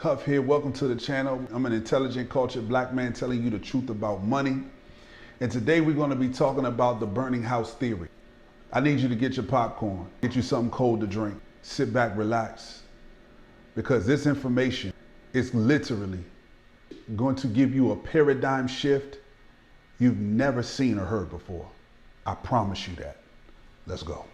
Huff here, welcome to the channel. I'm an intelligent, cultured black man telling you the truth about money. And today we're going to be talking about the burning house theory. I need you to get your popcorn, get you something cold to drink, sit back, relax, because this information is literally going to give you a paradigm shift you've never seen or heard before. I promise you that. Let's go.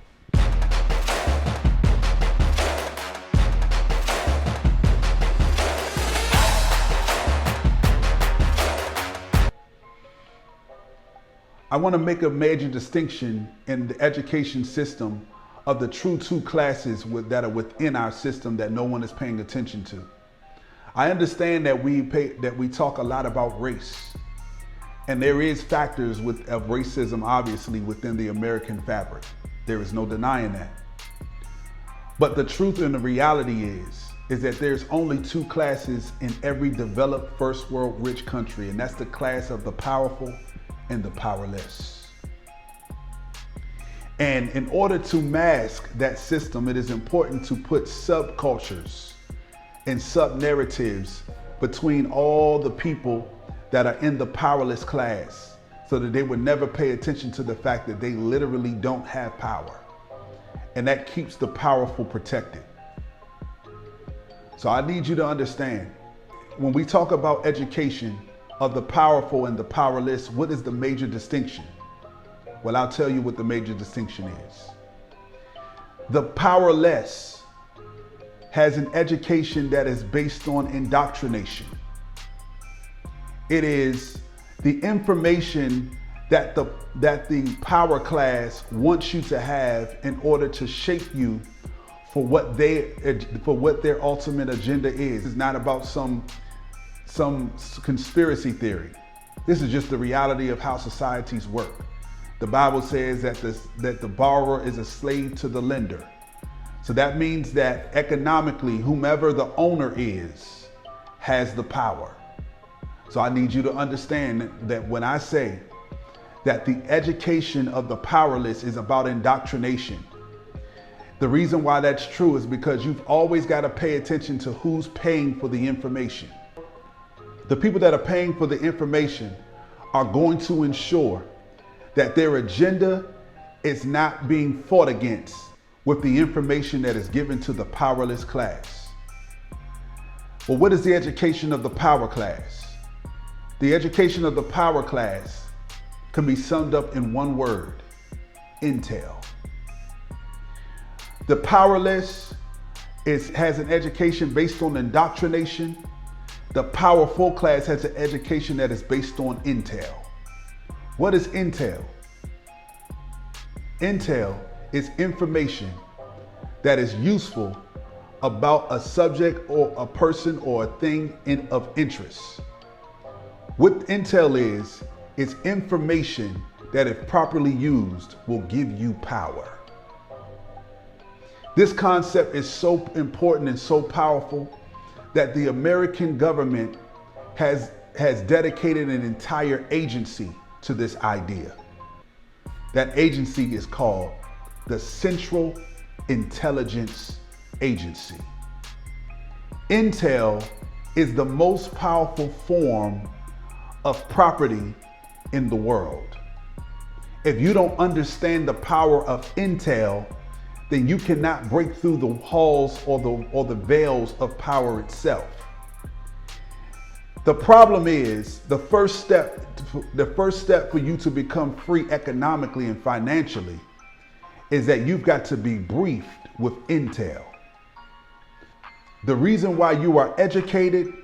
I want to make a major distinction in the education system of the true two classes that are within our system that no one is paying attention to. I understand that we talk a lot about race, and there is factors of racism obviously within the American fabric. There is no denying that. But the truth and the reality is that there's only two classes in every developed first world rich country, and that's the class of the powerful and the powerless. And in order to mask that system, it is important to put subcultures and sub-narratives between all the people that are in the powerless class, so that they would never pay attention to the fact that they literally don't have power. And that keeps the powerful protected. So I need you to understand, when we talk about education of the powerful and the powerless, what is the major distinction? Well, I'll tell you what the major distinction is. The powerless has an education that is based on indoctrination. It is the information that the power class wants you to have in order to shape you for what their ultimate agenda is. It's not about some conspiracy theory. This is just the reality of how societies work. The Bible says that the borrower is a slave to the lender. So that means that economically, whomever the owner is has the power. So I need you to understand that when I say that the education of the powerless is about indoctrination, the reason why that's true is because you've always got to pay attention to who's paying for the information. The people that are paying for the information are going to ensure that their agenda is not being fought against with the information that is given to the powerless class. Well, what is the education of the power class? The education of the power class can be summed up in one word: intel. The powerless has an education based on indoctrination. The powerful class has an education that is based on intel. What is intel? Intel is information that is useful about a subject or a person or a thing of interest. What intel is, it's information that if properly used will give you power. This concept is so important and so powerful that the American government has dedicated an entire agency to this idea. That agency is called the Central Intelligence Agency. Intel is the most powerful form of property in the world. If you don't understand the power of intel, then you cannot break through the halls or the veils of power itself. The problem is the first step for you to become free economically and financially is that you've got to be briefed with intel. The reason why you are educated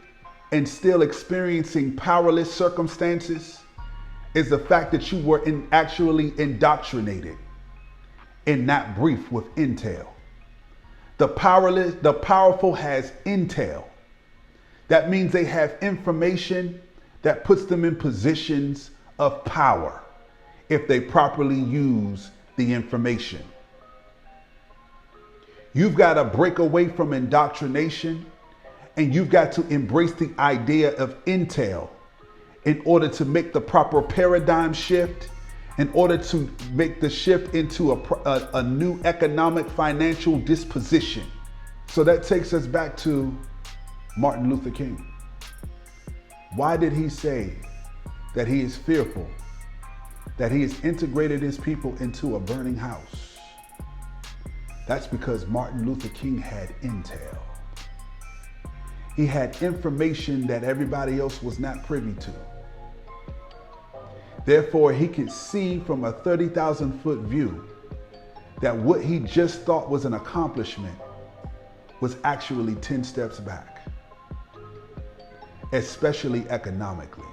and still experiencing powerless circumstances is the fact that you were actually indoctrinated and not briefed with intel. The powerful has intel. That means they have information that puts them in positions of power if they properly use the information. You've got to break away from indoctrination, and you've got to embrace the idea of intel in order to make the proper paradigm shift, in order to make the shift into a new economic financial disposition. So that takes us back to Martin Luther King. Why did he say that he is fearful, that he has integrated his people into a burning house? That's because Martin Luther King had intel. He had information that everybody else was not privy to. Therefore, he could see from a 30,000-foot view that what he just thought was an accomplishment was actually 10 steps back, especially economically.